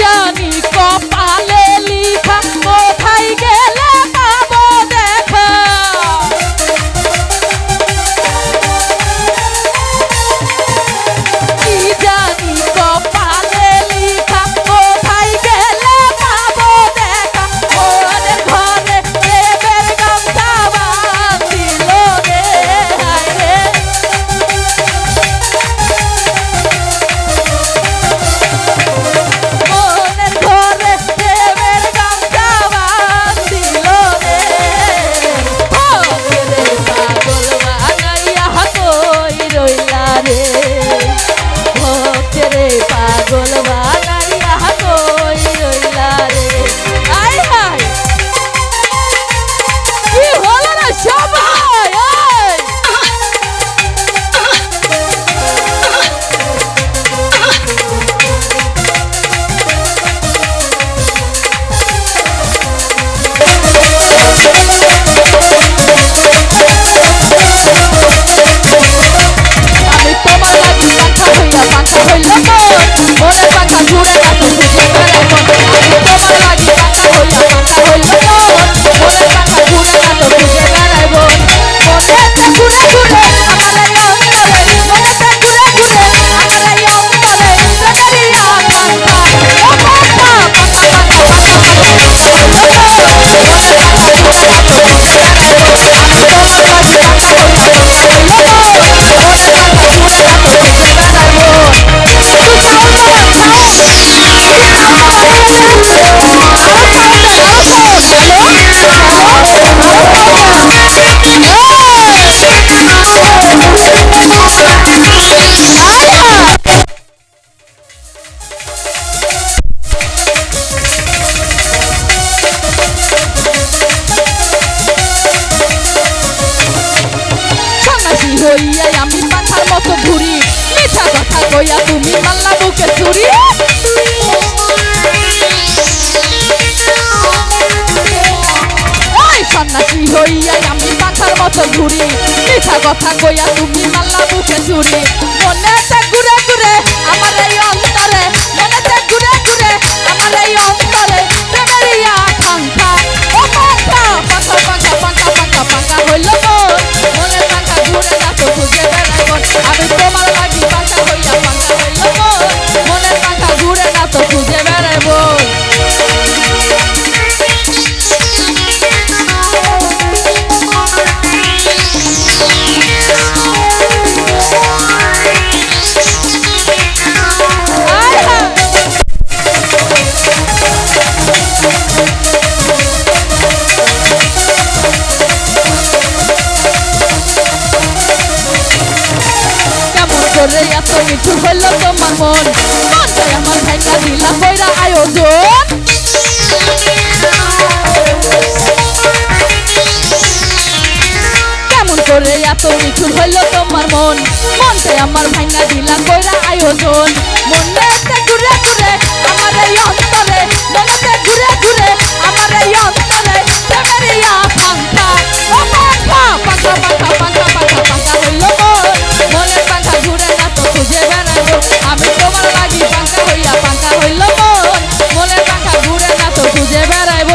জানি কপালে লিখা কোথায় গেলে পাবো দেখা কি জানি কপালে লিখা কোথায় গেলে পাবো দেখা মনের ঘরে প্রেমের গামছা বাঁধিল রে হায় রে মনের ঘরে প্রেমের গামছা বাঁধিল রে ওকে রে পাগল বানাইয়া কই রইলা রে ওকে রে পাগল বানাইয়া কই রইলা রে আয় হায় কি হলো রে সবাই এই আমি তোমার লাগি পাখা হইয়া পাখা হইল মনের পাখা ঘুরে গাছ খুঁজে বেড়াইব আমি তোমার লাগি পাখা হইয়া পাখা হইল মনের পাখা ঘুরে গাছ খুঁজে বেড়াইব মনেতে ঘুরে ঘুরে আমার এই অন্তরে মনেতে ঘুরে ঘুরে আমার এই অন্তরে প্রেমেরই আকাঙ্ক্ষা ও পাখা পাখা পাখা পাখা মনের পাখা ঘুরে গাছ খুঁজে বেড়াইব আমি তোমার লাগি পাখা হইয়া পাখা হইল মনের পাখা ঘুরে গাছ খুঁজে বেড়াইব সন্ন্যাসী হইয়া আমি পাখার মতো ঘুরি মিঠা কথা কইয়া তুমি মাল্লা বুকে চুরি ওই সন্ন্যাসী হইয়া আমি পাখার মতো ঘুরি মিঠা কথা কইয়া তুমি মাল্লা বুকে চুরি মনেতে ঘুরে ঘুরে আমার এই অন্তরে মনেতে ঘুরে ঘুরে আমার এই অন্তরে প্রেমেরই আকাঙ্ক্ষা ও পাখা পাখা পাখা পাখা পাখা পাখা হইল মনের পাখা ঘুরে গাছ খুঁজে বেড়াইব আমি তোমার লাগি পাখা হইয়া পাখা হইল মনের পাখা ঘুরে গাছ খুঁজে বেড়াইব করে এত মিঠু হইল তোমার মন মনটাই আমার ভাইকা দিলা কইরা আয়োজন কেমন করে এত মিঠু হইল তোমার মন মনটাই আমার ভাইকা দিলা কইরা আয়োজন মনেতে ঘুরে ঘুরে আমার এই অন্তরে মনেতে ঘুরে ঘুরে আমার এই অন্তরে প্রেমেরই আকাঙ্ক্ষা ও পাখা পাখা পাখা পাখা পাখা পাখা হইল মনের পাখা ঘুরে গাছ খুঁজে বেড়াইব আমি তোমার লাগি পাখা হইয়া পাখা হইল মনের পাখা ঘুরে গাছ খুঁজে বেড়াইব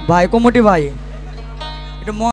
ভাই কমিটি ভাই এটা